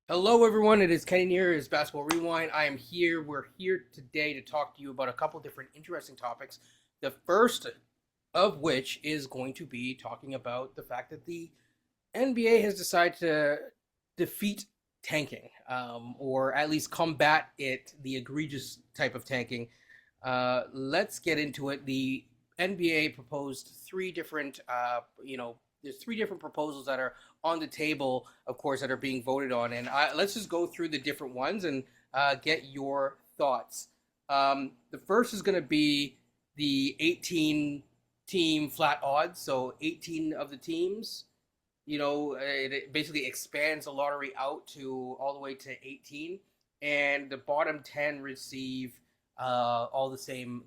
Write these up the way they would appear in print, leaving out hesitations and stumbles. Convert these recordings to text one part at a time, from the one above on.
Hello, everyone. It is Kenny here. It's Basketball Rewind. I am here. We're here today to talk to you about a couple different interesting topics. The first of which is going to be talking about the fact that the NBA has decided to defeat tanking, or at least combat it, the egregious type of tanking. Let's get into it. The NBA proposed three different, there's three different proposals that are on the table, of course, that are being voted on. And let's just go through the different ones and get your thoughts. The first is going to be the 18 team flat odds. So 18 of the teams, it basically expands the lottery out to all the way to 18. And the bottom 10 receive all the same,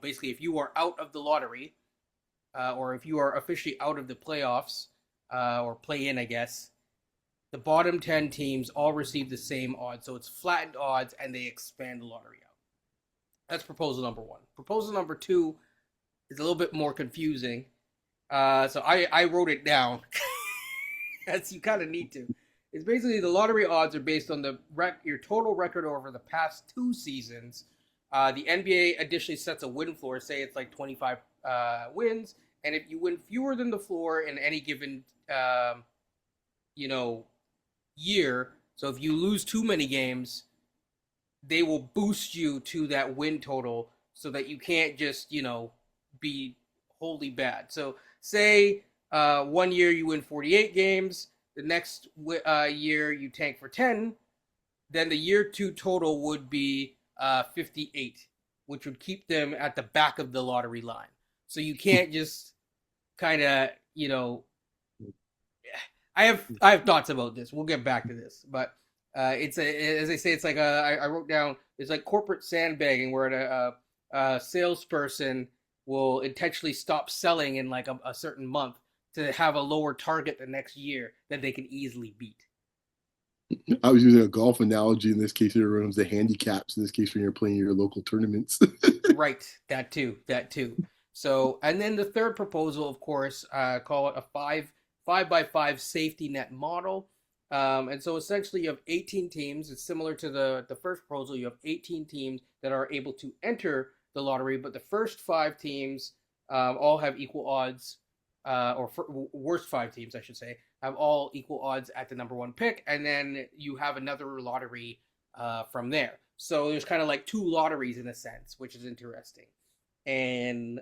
basically if you are out of the lottery, or if you are officially out of the playoffs, or play in, I guess, the bottom 10 teams all receive the same odds. So it's flattened odds and they expand the lottery out. That's proposal number one. Proposal number two is a little bit more confusing. So I wrote it down, as you kind of need to. It's basically the lottery odds are based on your total record over the past two seasons. The NBA additionally sets a win floor. Say it's like 25 wins. And if you win fewer than the floor in any given, year, so if you lose too many games, they will boost you to that win total so that you can't just, be wholly bad. So say 1 year you win 48 games, the next year you tank for 10, then the year two total would be 58, which would keep them at the back of the lottery line. So you can't just kind of, I have thoughts about this. We'll get back to this, but as I say, it's like I wrote down, it's like corporate sandbagging where a salesperson will intentionally stop selling in like a certain month to have a lower target the next year that they can easily beat. I was using a golf analogy in this case. It runs the handicaps in this case when you're playing your local tournaments. Right, that too. So, and then the third proposal, of course, call it a five by five safety net model. And so essentially you have 18 teams. It's similar to the first proposal. You have 18 teams that are able to enter the lottery, but the first five teams all have equal odds, worst five teams, I should say, have all equal odds at the number one pick. And then you have another lottery from there. So there's kind of like two lotteries in a sense, which is interesting. And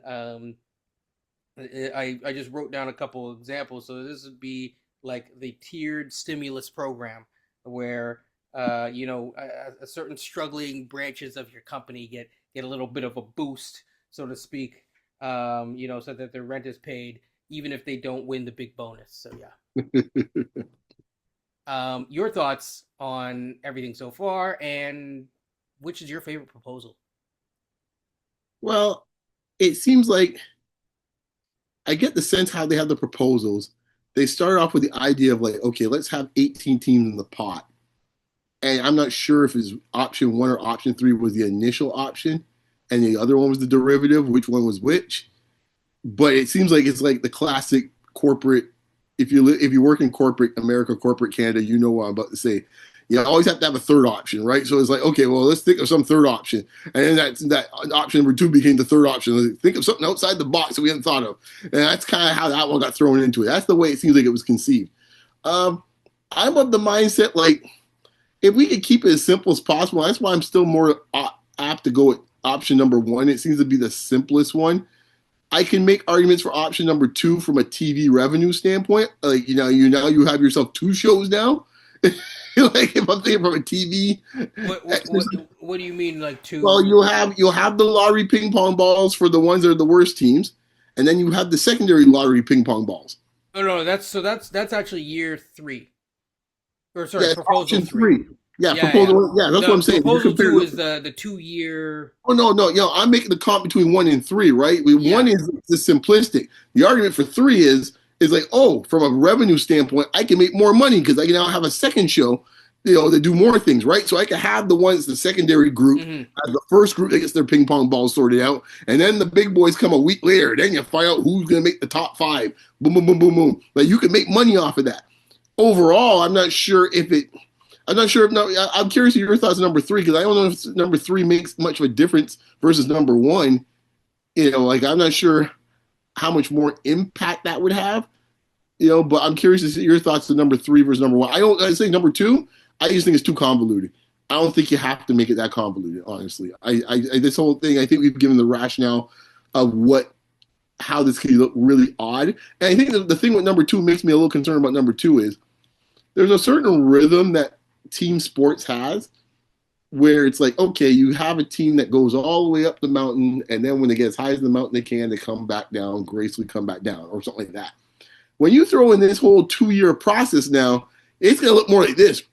I just wrote down a couple of examples. So this would be like the tiered stimulus program where a certain struggling branches of your company get a little bit of a boost, so to speak, so that their rent is paid even if they don't win the big bonus. So yeah. Your thoughts on everything so far, and which is your favorite proposal? Well, it seems like I get the sense how they have the proposals. They started off with the idea of like, okay, let's have 18 teams in the pot. And I'm not sure if it's option one or option three was the initial option and the other one was the derivative, which one was which. But it seems like it's like the classic corporate. If you work in corporate America, corporate Canada, you know what I'm about to say. You always have to have a third option, right? So it's like, okay, well, let's think of some third option. And then that option number two became the third option. Let's think of something outside the box that we hadn't thought of. And that's kind of how that one got thrown into it. That's the way it seems like it was conceived. I'm of the mindset, like, if we could keep it as simple as possible, that's why I'm still more apt to go with option number one. It seems to be the simplest one. I can make arguments for option number two from a TV revenue standpoint. Like, you have yourself two shows now. Like if I'm thinking from a TV, what do you mean, like two? well, you'll have the lottery ping pong balls for the ones that are the worst teams, and then you have the secondary lottery ping pong balls. No, that's actually year three, or sorry, Yeah, it's proposal option three. three. Yeah, Yeah, yeah. proposal. Yeah, that's what I'm saying. Proposal two is the 2 year. Oh no, I'm making the comp between one and three, right? Yeah. One is the simplistic. The argument for three is like, oh, from a revenue standpoint, I can make more money because I can now have a second show, that do more things, right? So I can have the secondary group, as the first group that gets their ping pong balls sorted out, and then the big boys come a week later. Then you find out who's going to make the top five. Boom, boom, boom, boom, boom. Like you can make money off of that. Overall, I'm not sure if it I'm not sure if no. I'm curious of your thoughts on number three because I don't know if number three makes much of a difference versus number one. Like I'm not sure how much more impact that would have. But I'm curious to see your thoughts on number three versus number one. I say number two. I just think it's too convoluted. I don't think you have to make it that convoluted. Honestly, this whole thing. I think we've given the rationale of how this could look really odd. And I think the thing with number two makes me a little concerned about number two is there's a certain rhythm that team sports has where it's like, okay, you have a team that goes all the way up the mountain, and then when they get as high as the mountain they can, they come back down, gracefully come back down, or something like that. When you throw in this whole 2 year process now, it's going to look more like this.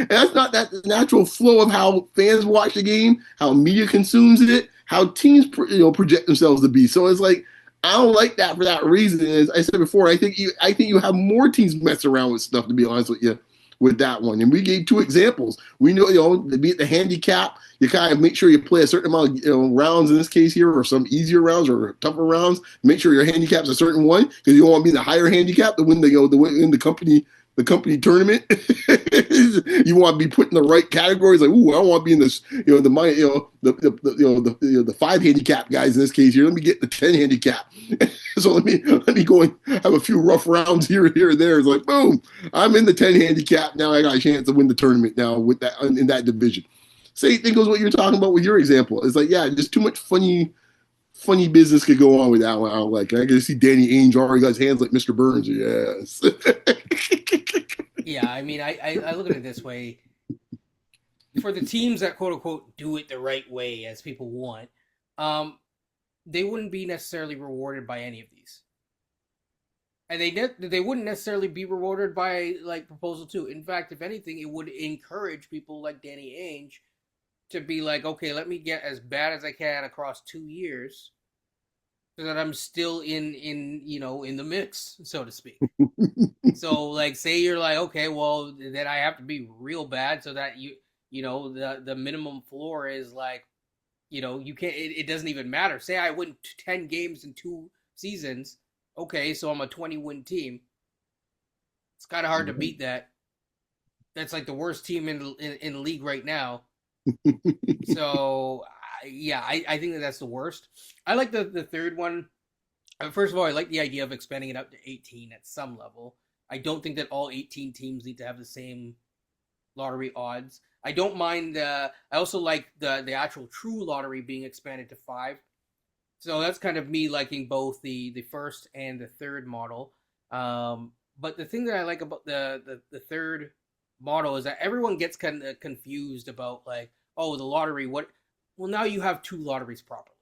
That's not that natural flow of how fans watch the game, how media consumes it, how teams project themselves to be. So it's like I don't like that for that reason. As I said before, I think you have more teams mess around with stuff. To be honest with you, with that one, and we gave two examples. We know to be at the handicap, you kind of make sure you play a certain amount of rounds in this case here, or some easier rounds or tougher rounds. Make sure your handicap's a certain one because you don't want to be in the higher handicap to win the company tournament. You want to be put in the right categories. Like, ooh, I want to be in this, the 5 handicap guys in this case here. Let me get the 10 handicap. So let me go and have a few rough rounds here and there. It's like, boom, I'm in the 10 handicap now. I got a chance to win the tournament now with that in that division. Same thing goes what you're talking about with your example. It's like, yeah, just too much funny business could go on with that one. I don't like it. I can see Danny Ainge already got his hands like Mr. Burns. Yes. Yeah, I mean, I look at it this way. For the teams that quote unquote do it the right way as people want, they wouldn't be necessarily rewarded by any of these. And they wouldn't necessarily be rewarded by like proposal two. In fact, if anything, it would encourage people like Danny Ainge to be like, okay, let me get as bad as I can across 2 years, so that I'm still in the mix, so to speak. So like, say you're like, okay, well then I have to be real bad so that the minimum floor is like, you can't. It doesn't even matter. Say I win 10 games in 2 seasons. Okay, so I'm a 20-win team. It's kind of hard to beat that. That's like the worst team in the league right now. So yeah, I think that's the worst. I like the third one. First of all, I like the idea of expanding it up to 18 at some level. I don't think that all 18 teams need to have the same lottery odds. I don't mind. I also like the actual true lottery being expanded to 5. So that's kind of me liking both the first and the third model. But the thing that I like about the third model is that everyone gets kind of confused about like, oh, the lottery. What? Well, now you have 2 lotteries properly,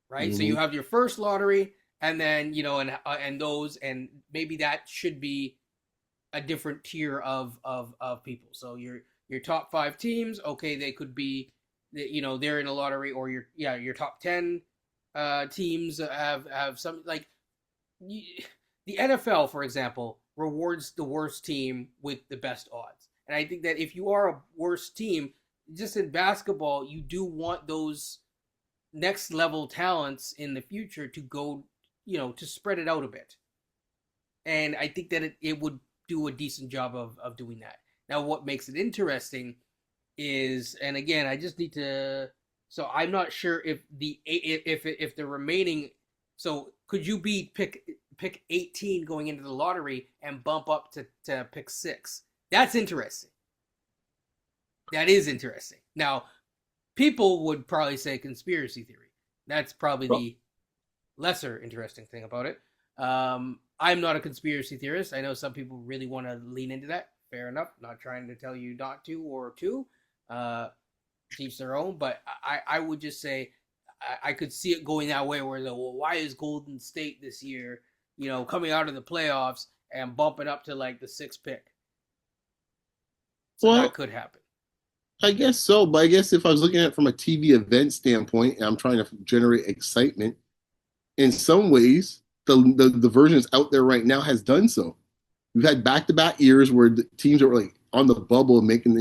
right? So you have your first lottery, and then and those, and maybe that should be a different tier of people. So your top 5 teams, okay, they could be, they're in a lottery, or your top 10 teams have some like the NFL, for example, rewards the worst team with the best odds. And I think that if you are a worse team, just in basketball, you do want those next level talents in the future to go, to spread it out a bit. And I think that it would do a decent job of doing that. Now, what makes it interesting is, and again, I just need to. So I'm not sure if the remaining. So could you pick 18 going into the lottery and bump up to pick 6? That's interesting. That is interesting. Now, people would probably say conspiracy theory. That's probably the lesser interesting thing about it. I'm not a conspiracy theorist. I know some people really want to lean into that. Fair enough. Not trying to tell you not to or to. Teach their own. But I would just say I could see it going that way where, well, why is Golden State this year, coming out of the playoffs and bumping up to like the 6th pick? So that could happen. I guess so, but I guess if I was looking at it from a TV event standpoint and I'm trying to generate excitement, in some ways, the version that's out there right now has done so. We've had back-to-back years where the teams that were like on the bubble, making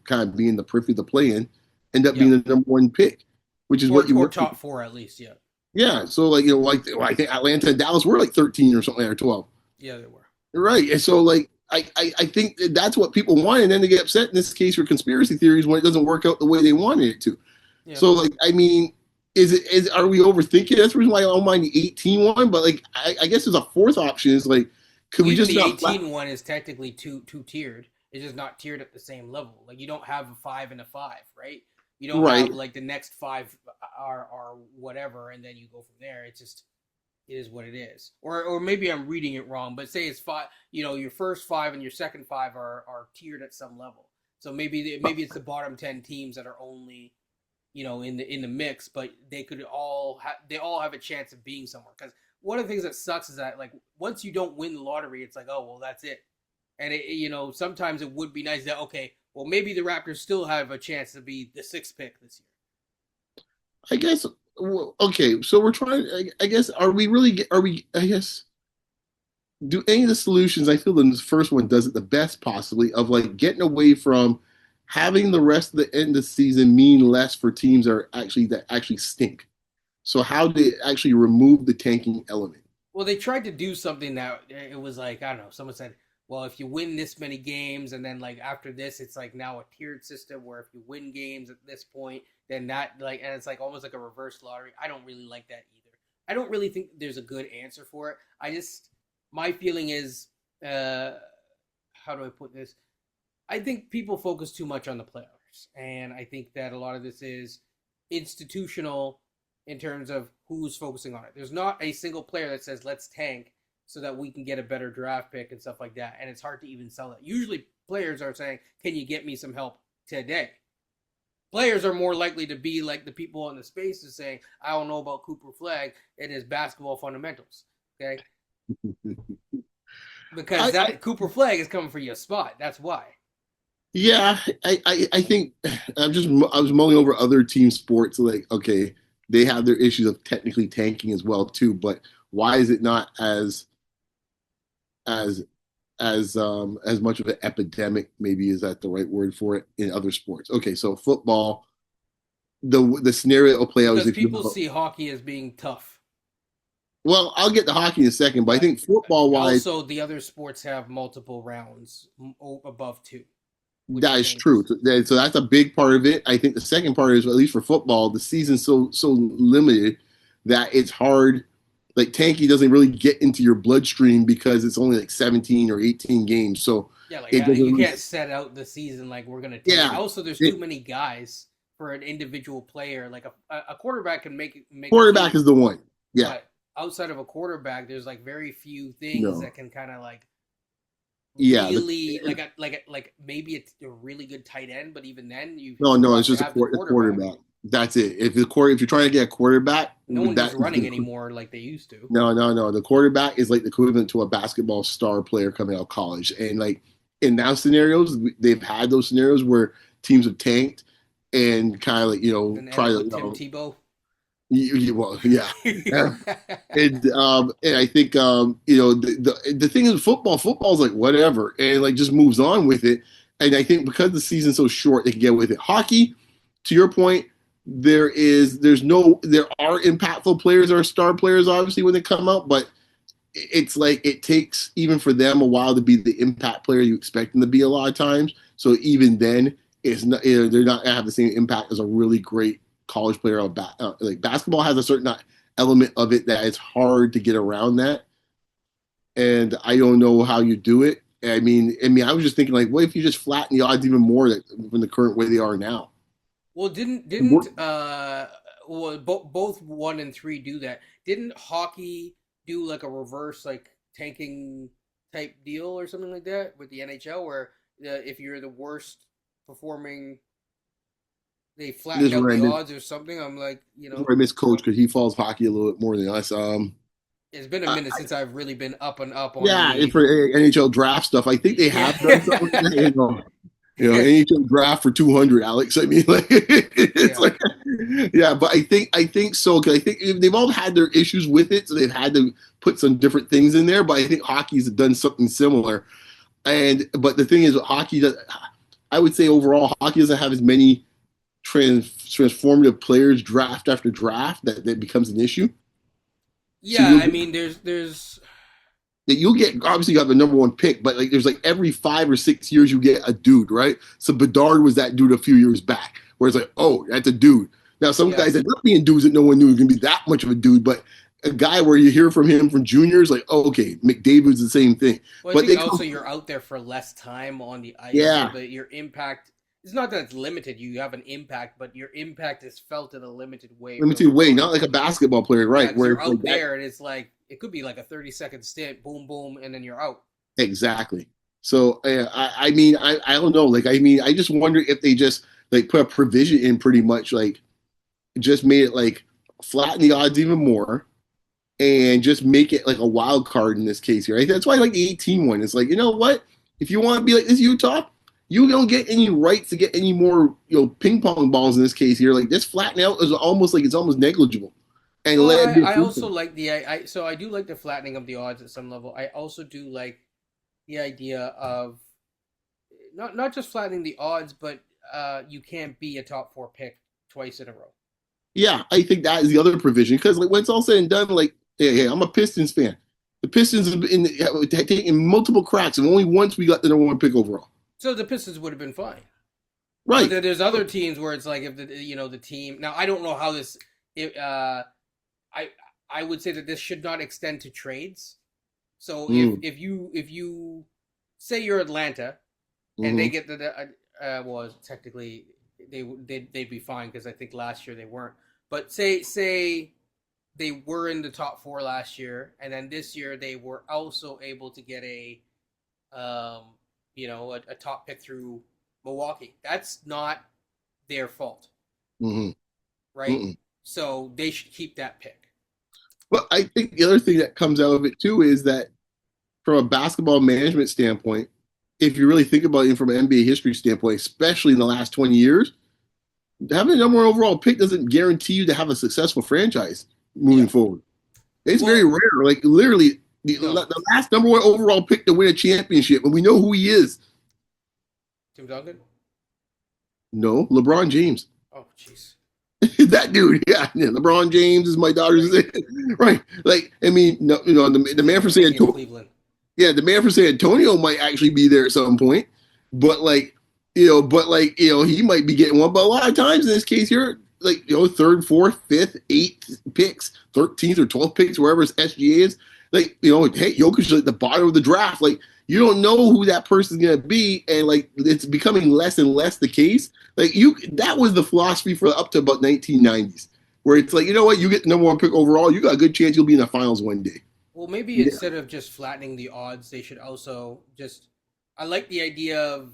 kind of being the periphery to play in, end up being the number 1 pick, which is what you were top 4 at least, yeah. Yeah, so I think Atlanta and Dallas were like 13 or something or 12. Yeah, they were. Right. And so like I think that's what people want, and then they get upset in this case for conspiracy theories when it doesn't work out the way they wanted it to. Yeah. So like I mean, is are we overthinking? That's the reason why I don't mind the 18 one, but like I guess there's a fourth option is like could Well, we even just the not 18 one is technically two tiered. It's just not tiered at the same level. Like you don't have a 5 and a 5, right? You don't right. have like the next 5 are whatever and then you go from there. It's just it is what it is. Or maybe I'm reading it wrong, but say it's 5, your first 5 and your second 5 are tiered at some level. So maybe it's the bottom 10 teams that are only in the mix, but they all have a chance of being somewhere. Because one of the things that sucks is that like once you don't win the lottery, it's like, oh well, that's it. And sometimes it would be nice that okay, well maybe the Raptors still have a chance to be the sixth pick this year. I guess well, okay, so we're trying I guess are we really are we I guess do any of the solutions I feel the first one does it the best possibly of like getting away from having the rest of the end of the season mean less for teams that actually stink. So how did it actually remove the tanking element? Well, they tried to do something that it was like I don't know. Someone said, well, if you win this many games, and then like after this, it's like now a tiered system where if you win games at this point, then that like and it's like almost like a reverse lottery. I don't really like that either. I don't really think there's a good answer for it. I just my feeling is, uh, how do I put this? I think people focus too much on the playoffs, and I think that a lot of this is institutional in terms of who's focusing on it. There's not a single player that says let's tank so that we can get a better draft pick and stuff like that, and it's hard to even sell that. Usually, players are saying, "Can you get me some help today?" Players are more likely to be like the people in the spaces saying, "I don't know about Cooper Flag and his basketball fundamentals." Okay, because I that Cooper Flag is coming for your spot. That's why. Yeah, I think I was mulling over other team sports like okay, they have their issues of technically tanking as well too, but why is it not as as much of an epidemic maybe is that the right word for it in other sports? Okay, so football, the scenario will play out is Because if you people see hockey as being tough. well, I'll get to hockey in a second, but I But think football wise also, the other sports have multiple rounds above two, which that is is true. dangerous. So that's a big part of it. I think the second part is, at least for football, the season's so limited that it's hard. Like tanky doesn't really get into your bloodstream because it's only like 17 or 18 games. So Yeah, like it doesn't you really. can't set out the season like we're gonna tank. Yeah, Also, there's too it, many guys for an individual player. Like a quarterback can make a quarterback team, is the one. Yeah, but outside of a quarterback, there's like very few things no, that can kind of like yeah, really like maybe it's a really good tight end, but even then you no, still it's have to just have the a quarterback. quarterback. That's it. If you're trying to get a quarterback, No one that just is running the anymore like they used to. no. The quarterback is like the equivalent to a basketball star player coming out of college. And like in now scenarios, they've had those scenarios where teams have tanked and kind of like, Then end try up to, with Tim Tebow. well, yeah. And I think, the thing is football's like whatever and like just moves on with it. And I think because the season's so short, they can get with it. Hockey, to your point, there are impactful players or star players obviously when they come out, but it's like it takes even for them a while to be the impact player you expect them to be a lot of times. So even then, it's not they're not gonna have the same impact as a really great college player. Like basketball has a certain element of it that it's hard to get around that, and I don't know how you do it. I was just thinking like, what if you just flatten the odds even more from the current way they are now? Well, didn't well both one and three do that? Didn't hockey do like a reverse like tanking type deal or something like that with the NHL where if you're the worst performing, they This flattened is out where I the miss, odds or something? I'm like, this is where I miss coach because he follows hockey a little bit more than us. it's been a I, minute since I've really been up and up on Yeah, and the for NHL draft stuff, I think they yeah. have done something like that. NHL draft for 200, Alex. I mean, like it's Yeah. like, yeah, but I think so because I think they've all had their issues with it, so they've had to put some different things in there. But I think hockey's done something similar. And but the thing is, hockey does. I would say overall, hockey doesn't have as many transformative players draft after draft that becomes an issue. So Yeah, you'll I mean there's that you'll get, obviously you have the number one pick, but like there's like every 5 or 6 years you get a dude, right? So Bedard was that dude a few years back, where it's like, oh, that's a dude. Now some Yeah. guys end up being dudes that no one knew was gonna be that much of a dude, but a guy where you hear from him from juniors, like, oh, okay, McDavid's the same thing. Well, I But think they also come, you're out there for less time on the ice, so yeah, that your impact it's not that it's limited. You have an impact, but your impact is felt in a limited way limited way, relatively. not like a basketball player, Yeah, right? because Where you're it's like out that. there and it's like it could be like a 30-second stint, boom, boom, and then you're out. Exactly. So I mean, I don't know. Like, I mean, I just wonder if they just like put a provision in pretty much like just made it like flatten the odds even more and just make it like a wild card in this case here. Right? That's why I like the 18 one. It's like, you know what? If you want to be like this Utah, you don't get any rights to get any more, ping pong balls in this case here. Like this flatten out is almost like it's almost negligible. And Well, let it be a I free also thing. like so I do like the flattening of the odds at some level. I also do like the idea of not just flattening the odds, but you can't be a top four pick twice in a row. Yeah, I think that is the other provision because like when it's all said and done, like hey, I'm a Pistons fan. The Pistons have taken multiple cracks, and only once we got the number one pick overall. So the Pistons would have been fine. But Right. then there's other teams where it's like if the team now I don't know how this it, I I would say that this should not extend to trades. So Mm, if you say you're Atlanta and they hmm get well technically they'd be fine because I think last year they weren't. But say they were in the top four last year and then this year they were also able to get um a top pick through Milwaukee. That's not their fault, hmm right? hmm So they should keep that pick. But I think the other thing that comes out of it too is that from a basketball management standpoint, if you really think about it from an NBA history standpoint, especially in the last 20 years, having a number one overall pick doesn't guarantee you to have a successful franchise moving Yeah. forward. It's very Well, rare. Like literally, no. the last number one overall pick to win a championship, and we know who he is. Tim Duncan? No, LeBron James. Oh, jeez. That dude, yeah, LeBron James is my daughter's Right. right. Like, I mean, no, the man from San Speaking of Antonio, Cleveland. yeah, the man from San Antonio might actually be there at some point, but like, he might be getting one. But a lot of times in this case here, like, third, fourth, fifth, eighth picks, 13th or 12th picks, wherever his SGA is, like, hey, Jokic is at the bottom of the draft. Like, you don't know who that person's gonna be, and like, it's becoming less and less the case. Like, that was the philosophy for up to about 1990s, where it's like, you know what, you get the number one pick overall, you got a good chance you'll be in the finals one day. Well, maybe Yeah. instead of just flattening the odds, they should also just. I like the idea of.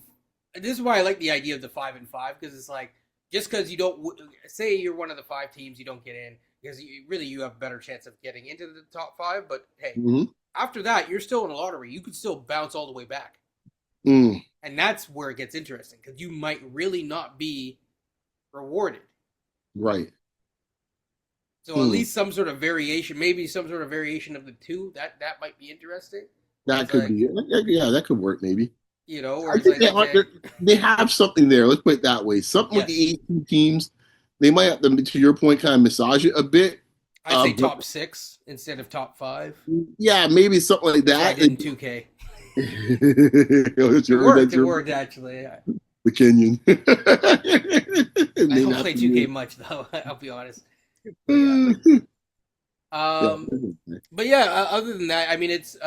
This is why I like the idea of the 5-5 because it's like just because you don't say you're one of the five teams you don't get in because you have a better chance of getting into the top five. But hey, Mm-hmm. after that you're still in a lottery. You could still bounce all the way back, Mm, and that's where it gets interesting because you might really not be rewarded. right. So at Mm. least some sort of variation, maybe some sort of variation of the two. That might be interesting. Where That it's could like be it. Yeah, that could work maybe. where I it's think like okay, they have something there. Let's put it that way. Something with yes, the 18 teams. They might have to your point, kind of massage it a bit. I'd say But top six instead of top five. yeah, maybe something like That's what I that. did in 2K. That's It worked. that's It your worked actually. the Kenyan. I Named don't play after 2K me. much though. I'll be honest. But yeah. Yeah. Um. But yeah. Other than that, I mean, it's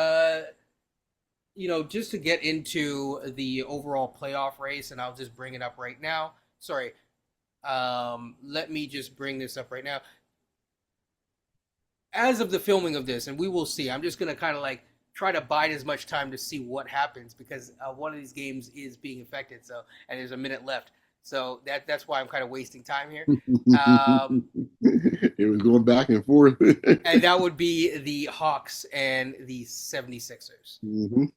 just to get into the overall playoff race, and I'll just bring it up right now. Sorry. Let me just bring this up right now. As of the filming of this, and we will see. I'm just gonna kind of like try to bide as much time to see what happens because one of these games is being affected. So, and there's a minute left. So that's why I'm kind of wasting time here. Um, It was going back and forth. and that would be the Hawks and the 76ers. Hmm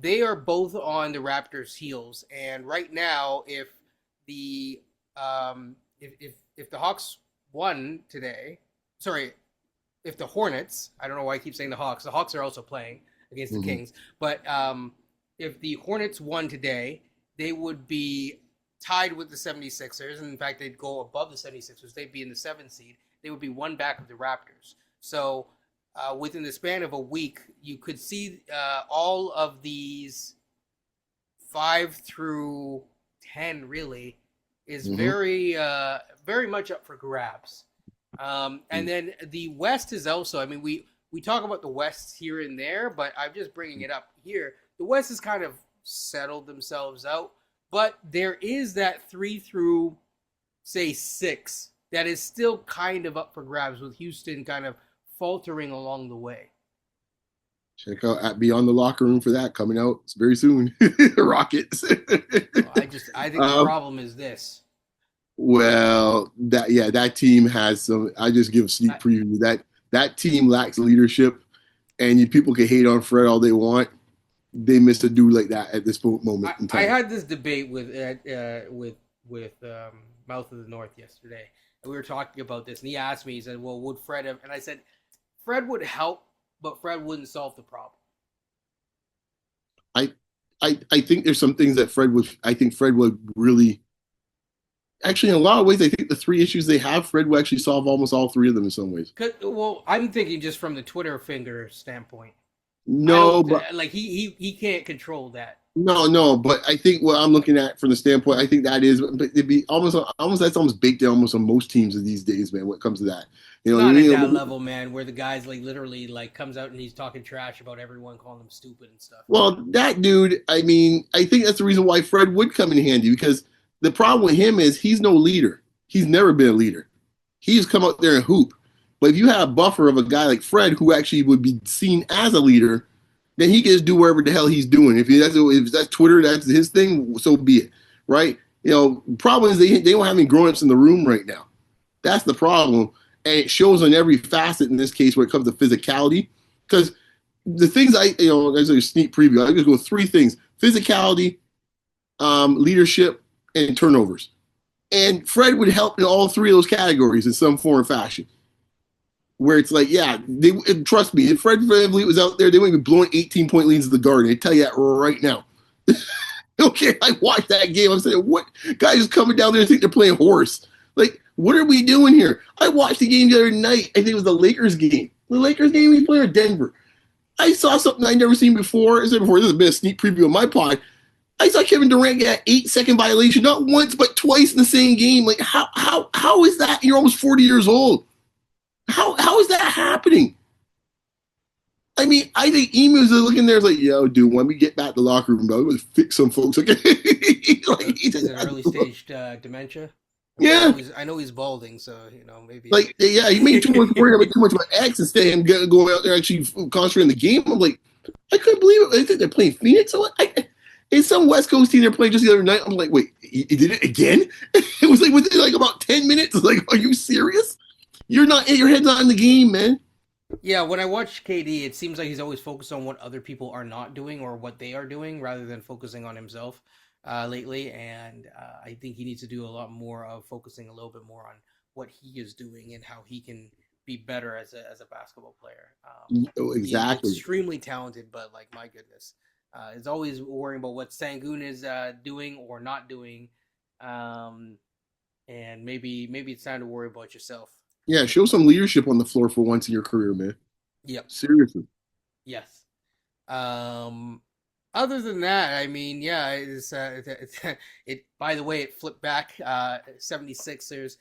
They are both on the Raptors' heels, and right now, the if the Hawks won today, sorry, if the Hornets, I don't know why I keep saying the Hawks are also playing against the hmm Kings, but if the Hornets won today, they would be tied with the 76ers, and in fact, they'd go above the 76ers. They'd be in the seventh seed. They would be one back of the Raptors. So within the span of a week, you could see all of these 5 through 10 really is Hmm. very much up for grabs. And then the West is also. I mean, we talk about the West here and there, but I'm just bringing it up here. The West has kind of settled themselves out, but there is that 3 through say 6 that is still kind of up for grabs, with Houston kind of faltering along the way. Check out at Beyond the Locker Room for that coming out very soon. Rockets. Well, I think the um, problem is this. well, that team has some. I just give a sneak I, preview that team lacks leadership, and people can hate on Fred all they want. They missed a dude like that at this moment in I time. had this debate with Mouth of the North yesterday, and we were talking about this, and he asked me, he said, "Well, would Fred have?" And I said, "Fred would help, but Fred wouldn't solve the problem." I, I think there's some things that Fred would. I think Fred would really. Actually, in a lot of ways, I think the three issues they have, Fred will actually solve almost all three of them in some ways. Well, I'm thinking just from the Twitter finger standpoint. I No, don't but like he can't control that. no, but I think what I'm looking at from the standpoint, I think that is, but it'd be almost that's almost baked in almost on most teams these days, man. When it comes to that, Not at that level, man, where the guy's like literally like comes out and he's talking trash about everyone, calling him stupid and stuff. well, that dude. I mean, I think that's the reason why Fred would come in handy because the problem with him is he's no leader. He's never been a leader. He's come out there and hoop. But if you have a buffer of a guy like Fred who actually would be seen as a leader, then he can just do whatever the hell he's doing. If that's Twitter, that's his thing. So be it, right? Problem is they don't have any grown-ups in the room right now. That's the problem, and it shows on every facet in this case when it comes to physicality. Because the things as a sneak preview, I just go 3 things: physicality, leadership, and turnovers. And Fred would help in all 3 of those categories in some form or fashion. Where it's like, yeah, trust me, if Fred VanVleet was out there, they wouldn't be blowing 18-point leads in the Garden. I tell you that right now. Okay, I watched that game. I'm saying, what guys just coming down there and think they're playing horse? Like, what are we doing here? I watched the game the other night. I think it was the Lakers game. The Lakers game we played with Denver. I saw something I'd never seen before. I said before, this has been a sneak preview of my pod. I saw Kevin Durant get an 8-second violation, not once but twice in the same game. Like, how is that? You're almost 40 years old. How is that happening? I mean, I think Emu's looking there, like, yo, dude, when we get back to the locker room, bro, we'll fix some folks. Okay, like, Is it early stage dementia? I mean, yeah, I know he's balding, so maybe. like, yeah, he made too much worried about too much about X instead of him going out there actually concentrating on the game. I'm like, I couldn't believe it. I think they're playing Phoenix. It's some West Coast team they're playing just the other night. I'm like, wait, he did it again? It was like within like about 10 minutes. Like, are you serious? Your head's not in the game, man. Yeah, when I watch KD, it seems like he's always focused on what other people are not doing or what they are doing rather than focusing on himself lately. And I think he needs to do a lot more of focusing a little bit more on what he is doing and how he can be better as a basketball player. He's Exactly. extremely talented, but like my goodness, is always worrying about what Sangoon is doing or not doing. Um, and maybe it's time to worry about yourself. Yeah, show some leadership on the floor for once in your career, man. Yep. Seriously. Yes. Um, Other than that, I mean, yeah, it. By the way, it flipped back. 76. There's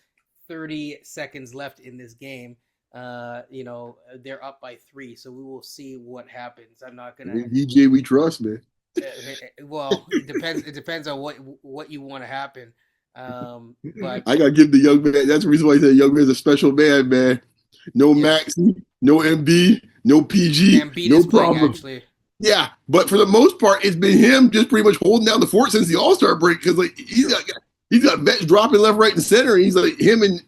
30 seconds left in this game. They're up by 3, so we will see what happens. I'm not gonna. DJ, we trust, man. Well, it depends. It depends on what you want to happen. But I gotta give the young man. That's the reason why I said young man's a special man, man. No yes, Maxi, no MB, no PG, Embiid no is playing problem. actually. Yeah, but for the most part, it's been him just pretty much holding down the fort since the All Star break because like he's got vets dropping left, right, and center. And he's like him and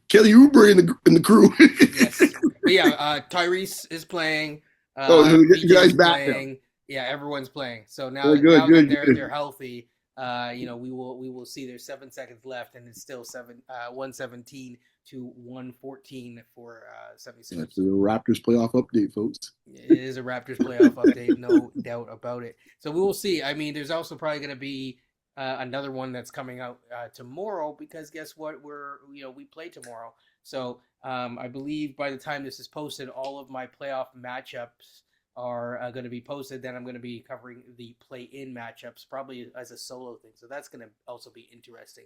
Kelly Oubre in the crew. Yes, but yeah, Tyrese is playing. Oh, so you PJ guys is back now. playing. Yeah, everyone's playing. So now, Oh, good, now that good, they're good. they're healthy, we will see there's 7 seconds left, and it's still 117 to 114 for 76ers. That's the Raptors playoff update, folks. It is a Raptors playoff update, no doubt about it. So we will see. I mean, there's also probably going to be another one that's coming out tomorrow because guess what? We play tomorrow. So I believe by the time this is posted, all of my playoff matchups are going to be posted. Then I'm going to be covering the play-in matchups, probably as a solo thing. So that's going to also be interesting.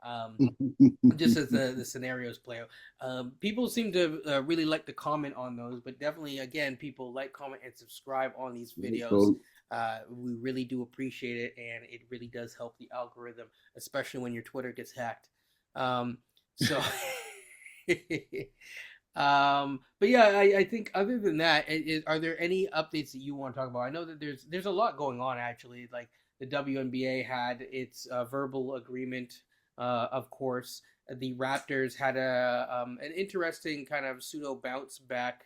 Um, just as the scenarios play out. People seem to really like to comment on those, but definitely, again, people like, comment, and subscribe on these videos. So, We really do appreciate it, and it really does help the algorithm, especially when your Twitter gets hacked. So, but yeah, I think other than that, are there any updates that you want to talk about? I know that there's a lot going on actually. Like the WNBA had its verbal agreement, of course. The Raptors had an interesting kind of pseudo bounce back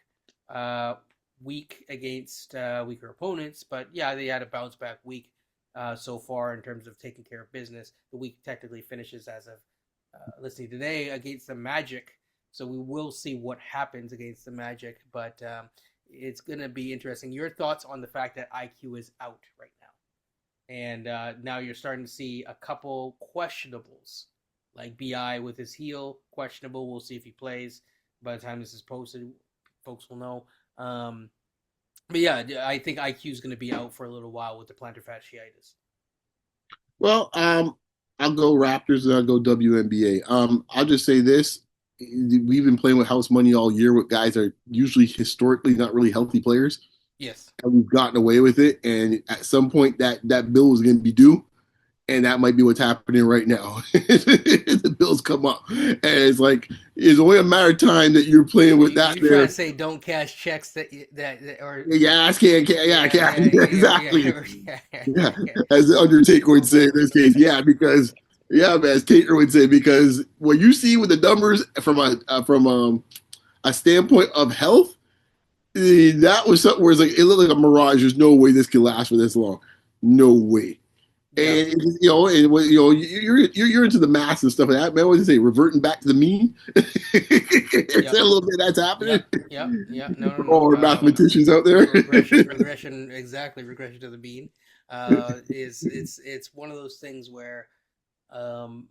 uh, week against weaker opponents, but yeah, they had a bounce back week so far in terms of taking care of business. The week technically finishes as of listening today against the Magic. So we will see what happens against the Magic, but it's going to be interesting. Your thoughts on the fact that IQ is out right now, and now you're starting to see a couple questionables, like Bi with his heel questionable. We'll see if he plays. By the time this is posted, folks will know. But yeah, I think IQ is going to be out for a little while with the plantar fasciitis. well, I'll go Raptors and I'll go WNBA. I'll just say this. We've been playing with house money all year with guys that are usually historically not really healthy players, Yes. and we've gotten away with it. And at some point, that bill is going to be due, and that might be what's happening right now. The bills come up, and it's like it's only a matter of time that you're playing with that You trying there. to say don't cash checks that or Yeah, I can't, yeah, I can't. Exactly. yeah, Yeah, as the Undertaker would say in this case, yeah, because yeah, man, as Taker would say, because what you see with the numbers from a standpoint of health, that was something where it's like it looked like a mirage. There's no way this can last for this long, no way. yeah, And you're into the math and stuff like that, man. What do you say? Reverting back to the mean? Is yeah, that a little bit that's yeah, happening yeah, yeah. No, no, for all no. our mathematicians out there? Regression, exactly. Regression to the mean. Is it's one of those things where um,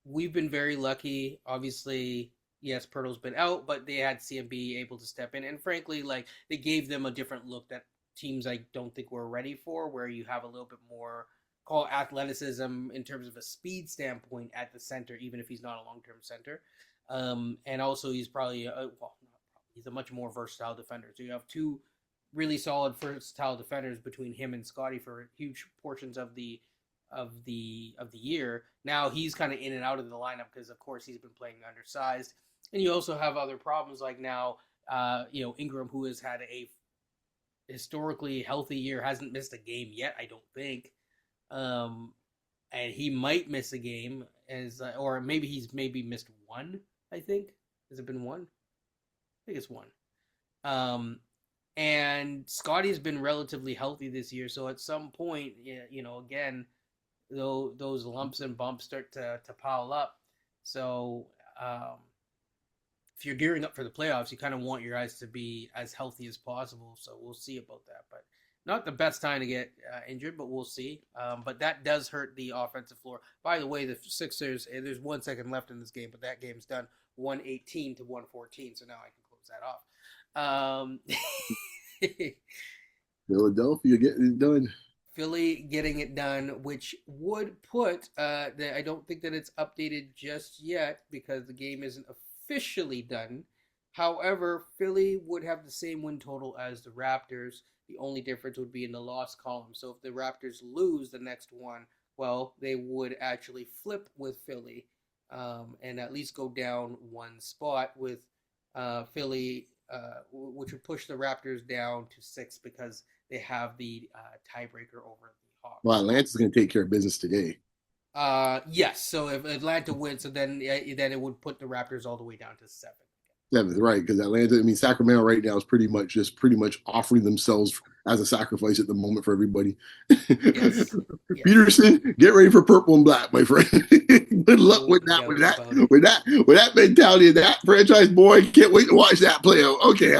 we've been very lucky. Obviously, yes, Pirtle's been out, but they had CMB able to step in, and frankly, like they gave them a different look that teams I don't think were ready for, where you have a little bit more call athleticism in terms of a speed standpoint at the center, even if he's not a long term center. And also, he's probably he's a much more versatile defender. So you have two really solid versatile defenders between him and Scotty for huge portions of the year. Now he's kind of in and out of the lineup because, of course, he's been playing undersized, and you also have other problems like now, Ingram, who has had a historically healthy year, hasn't missed a game yet, I don't think, and he might miss a game or maybe he's missed one. I think has it been one? I think it's one. Um, and Scotty's been relatively healthy this year, so at some point, again, though those lumps and bumps start to pile up. So if you're gearing up for the playoffs, you kind of want your guys to be as healthy as possible. So we'll see about that. But not the best time to get injured, but we'll see. But that does hurt the offensive floor. By the way, the Sixers, there's 1 second left in this game, but that game's done 118 to 114. So now I can close that off. Philadelphia getting it done. Philly getting it done, which would put, I don't think that it's updated just yet because the game isn't officially done. However, Philly would have the same win total as the Raptors. The only difference would be in the loss column. So if the Raptors lose the next one, well, they would actually flip with Philly and at least go down one spot with Philly, which would push the Raptors down to 6 because they have the tiebreaker over the Hawks. Well, Atlanta's going to take care of business today. Yes. So if Atlanta wins, so then it would put the Raptors all the way down to 7. Seventh, right? Because Sacramento right now is pretty much offering themselves as a sacrifice at the moment for everybody. Yes. Peterson, get ready for purple and black, my friend. Good luck with that. With that mentality of that franchise, boy, can't wait to watch that play out. Okay,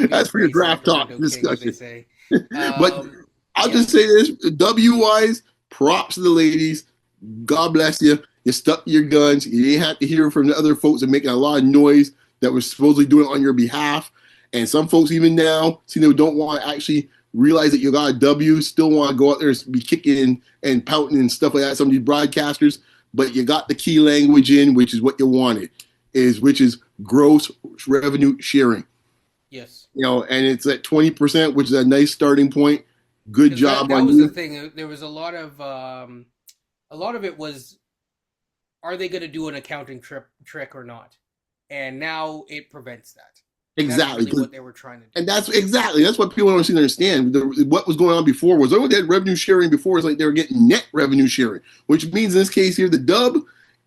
that's for your draft talk discussion. But I'll just say this: W wise, props to the ladies. God bless you. You stuck to your guns. You didn't have to hear from the other folks and making a lot of noise that was supposedly doing it on your behalf. And some folks even now, don't want to actually realize that you got a W, still want to go out there and be kicking and pouting and stuff like that. Some of these broadcasters, but you got the key language in, which is what you wanted, which is gross revenue sharing. Yes. And it's at 20%, which is a nice starting point. Good job that on was you. the thing. There was a lot of it was, are they going to do an accounting trick or not? And now it prevents that. Exactly. That's really what they were trying to do. And that's what people don't seem to understand. What was going on before was, they had revenue sharing before. It's like they were getting net revenue sharing, which means in this case here, the dub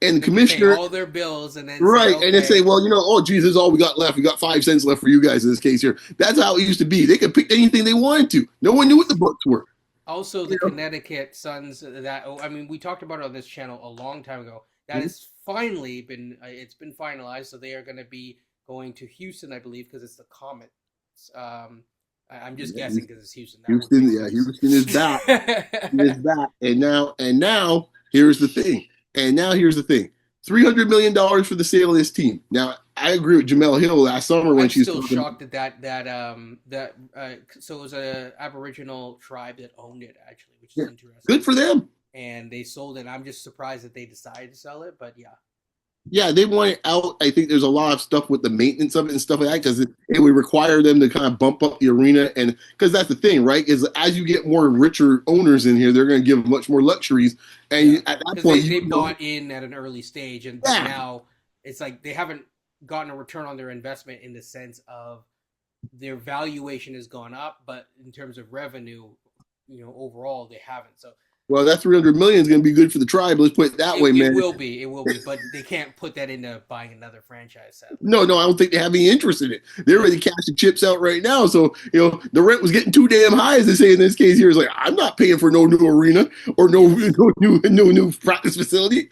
and the commissioner pay all their bills and then right, say, okay. and then say, well, oh, geez, this is all we got left. We got 5 cents left for you guys in this case here. That's how it used to be. They could pick anything they wanted to. No one knew what the books were. Also, the Connecticut Suns. We talked about it on this channel a long time ago. That has finally been finalized. So they are going to be going to Houston, I believe, because it's the Comets. I'm just guessing because it's Houston. Houston is back. Is back, and now here's the thing. $300 million for the sale of this team. Now, I agree with Jamel Hill last summer when she's still shocked at that. So it was a Aboriginal tribe that owned it, actually, which is interesting. Good for them. And they sold it. I'm just surprised that they decided to sell it, but yeah. Yeah, they want it out. I think there's a lot of stuff with the maintenance of it and stuff like that, because it would require them to kind of bump up the arena. And because that's the thing, right? Is as you get more richer owners in here, they're going to give much more luxuries. And at that point, they bought in at an early stage, and now it's like they haven't gotten a return on their investment in the sense of their valuation has gone up, but in terms of revenue, overall they haven't. So. Well, that $300 million is going to be good for the tribe. Let's put it that way, man. It will be, but they can't put that into buying another franchise. Sadly. No, I don't think they have any interest in it. They're ready to cash the chips out right now. So, the rent was getting too damn high, as they say in this case here. Is like, I'm not paying for no new arena or no new practice facility.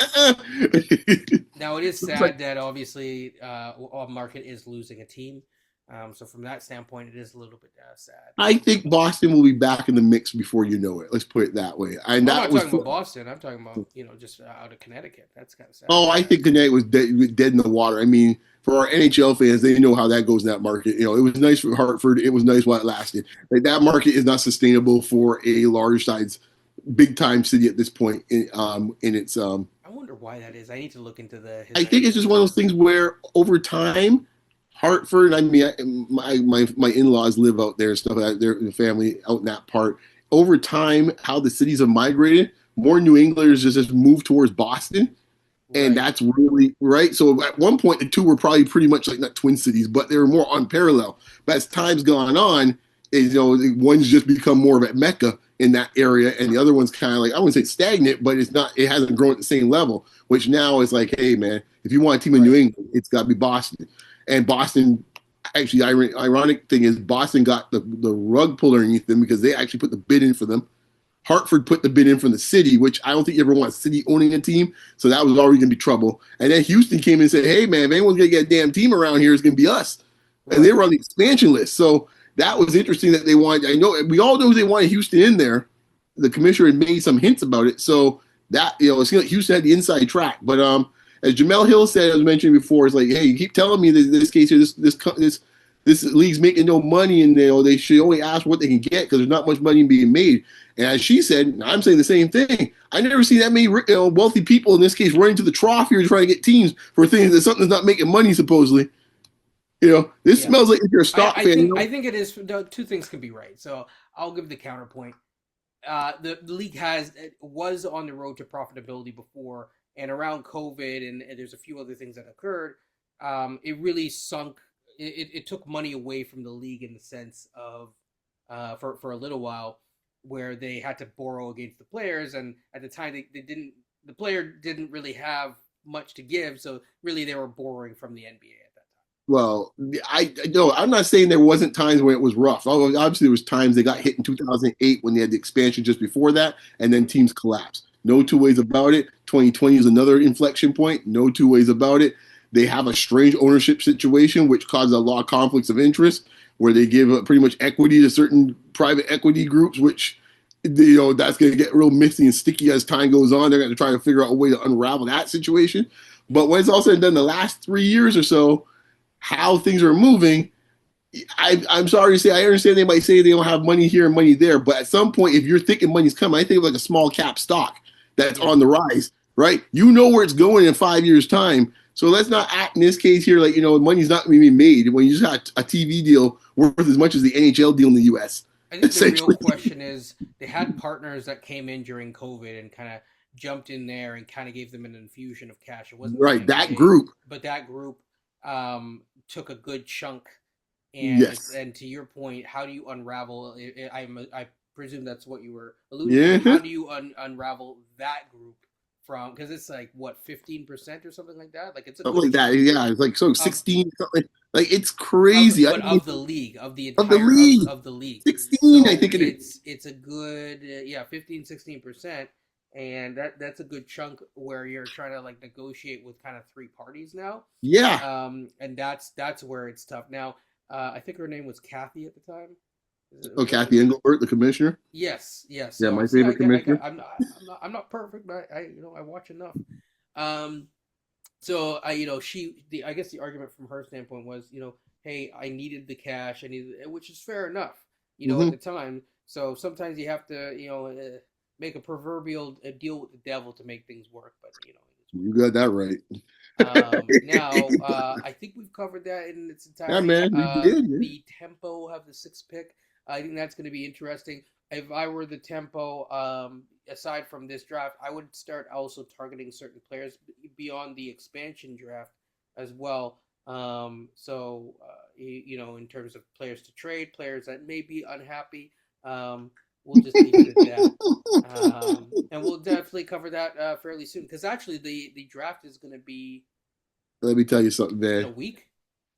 Now, it is sad that obviously our market is losing a team. So from that standpoint, it is a little bit sad. I think Boston will be back in the mix before you know it. Let's put it that way. I'm not talking about Boston. I'm talking about just out of Connecticut. That's kind of sad. Oh, I think Connecticut was dead in the water. I mean, for our NHL fans, they know how that goes in that market. It was nice for Hartford. It was nice while it lasted. Like, that market is not sustainable for a large size, big time city at this point in its. I wonder why that is. I need to look into the. I think it's just one of those things where over time, Hartford. I mean, my in-laws live out there and stuff like that. Their family out in that part. Over time, how the cities have migrated, more New Englanders just moved towards Boston. Right. And that's really right. So at one point, the two were probably pretty much like not twin cities, but they were more unparalleled. But as time's gone on, one's just become more of a mecca in that area, and the other one's kind of like, I wouldn't say stagnant, but it hasn't grown at the same level. Which now is like, hey man, if you want a team in New England, it's got to be Boston. And Boston, actually, ironic thing is Boston got the rug pulled underneath them because they actually put the bid in for them. Hartford put the bid in from the city, which I don't think you ever want a city owning a team. So that was already going to be trouble. And then Houston came in and said, hey, man, if anyone's going to get a damn team around here, it's going to be us. Right. And they were on the expansion list. So that was interesting that they wanted. I know we all know they wanted Houston in there. The commissioner had made some hints about it. So that, it seemed like Houston had the inside track. But as Jamel Hill said, as mentioned before, it's like, hey, you keep telling me that this case here, this league's making no money, and they should only ask what they can get because there's not much money being made. And as she said, I'm saying the same thing. I never seen that many wealthy people in this case running to the trough here trying to get teams for things that something's not making money supposedly. This smells like if you're a stock fan. I think it is. Two things can be right. So I'll give the counterpoint. The league was on the road to profitability before. And around COVID, and there's a few other things that occurred, it really sunk. It took money away from the league in the sense of, for a little while, where they had to borrow against the players, and at the time the player didn't really have much to give, so really they were borrowing from the NBA at that time. Well, I'm not saying there wasn't times when it was rough. Obviously, there was times they got hit in 2008 when they had the expansion just before that, and then teams collapsed. No two ways about it. 2020 is another inflection point. No two ways about it. They have a strange ownership situation, which causes a lot of conflicts of interest, where they give pretty much equity to certain private equity groups, which that's going to get real messy and sticky as time goes on. They're going to try to figure out a way to unravel that situation. But when it's all said and done, the last 3 years or so, how things are moving, I'm sorry to say, I understand they might say they don't have money here and money there, but at some point, if you're thinking money's coming, I think of like a small cap stock that's Yeah. on the rise, right? You know where it's going in 5 years' time. So let's not act in this case here like, money's not going to be made when you just had a TV deal worth as much as the NHL deal in the US, I think the real essentially. question is they had partners that came in during COVID and kind of jumped in there and kind of gave them an infusion of cash. It wasn't the Right. That NBA, group. but that group took a good chunk. And it's Yes. and to your point, how do you unravel? I presume that's what you were alluding to. How Yeah. do you unravel that group from? Because it's like what 15% or something like that. Like it's a Something good like that. chunk Yeah. It's like so of 16, something like it's crazy. I but mean, of the league, of the of the entire league. of the league. 16, I So think it is. it's a good yeah 15-16%, and that's a good chunk where you're trying to like negotiate with kind of three parties now. Yeah. And that's where it's tough now. I think her name was Kathy at the time. Oh, Was it? Kathy Engelbert, the commissioner. Yes, yes. Yeah, So my see, favorite commissioner. I'm not perfect, but I watch enough. Um, so I guess the argument from her standpoint was, hey, I needed the cash, I needed, which is fair enough, at Hmm. the time. So sometimes you have to, make a proverbial deal with the devil to make things work. But it is what You it is. got that right. Now, I think we've covered that in its Yeah, entirety. man, we did. Yeah. The Tempo have the sixth pick. I think that's going to be interesting. If I were the Tempo, aside from this draft, I would start also targeting certain players beyond the expansion draft as well. In terms of players to trade, players that may be unhappy, we'll just leave it at that. And we'll definitely cover that fairly soon because actually the draft is going to be Let me tell you something, in a man. week.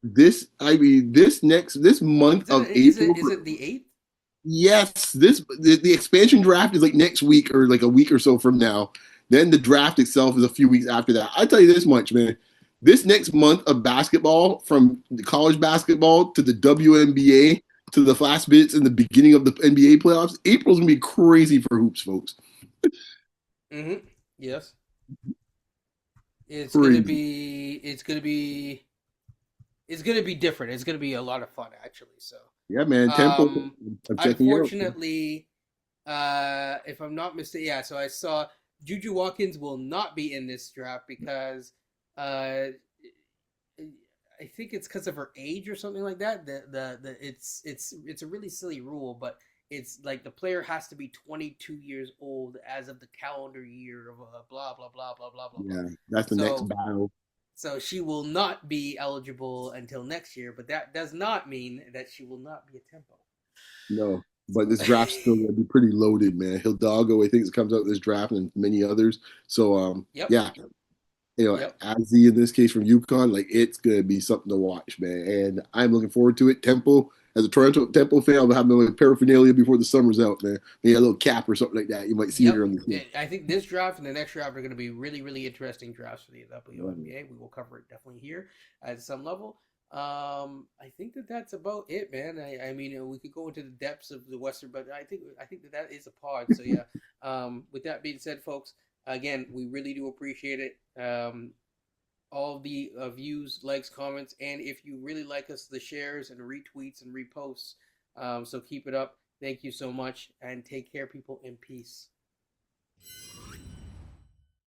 This month Is it of is April. it is it the 8th? Yes, the expansion draft is like next week or like a week or so from now. Then the draft itself is a few weeks after that. I tell you this much, man. This next month of basketball, from the college basketball to the WNBA to the last bits in the beginning of the NBA playoffs, April's gonna be crazy for hoops, folks. Mm-hmm. Yes, it's gonna Crazy. be it's gonna be it's gonna be different. It's gonna be a lot of fun actually. So, Yeah, man. Tempo. um, I'm checking it out. unfortunately, if I'm not mistaken, yeah. So I saw Juju Watkins will not be in this draft because uh I think it's because of her age or something like that. It's a really silly rule, but it's like the player has to be 22 years old as of the calendar year of blah blah blah blah blah blah blah. Yeah, that's the next So battle. so she will not be eligible until next year, but that does not mean that she will not be a tempo. No, but So this draft's still gonna be pretty loaded, man. Hidalgo, I think, comes out this draft and many others. So, yep, yeah, yep. Azzy in this case from UConn, like it's gonna be something to watch, man. And I'm looking forward to it. Tempo, as a Toronto Tempo fan, I'll have my paraphernalia before the summer's out, man. Maybe a little cap or something like that. You might see it Yep. here on the team. I think this draft and the next draft are going to be really, really interesting drafts for the WNBA. We will cover it definitely here at some level. I think that's about it, man. I mean, we could go into the depths of the Western, but I think that is a pod. So yeah. With that being said, folks, again, we really do appreciate it. All the views, likes, comments, and if you really like us, the shares and retweets and reposts. So keep it up. Thank you so much, and take care, people, in peace.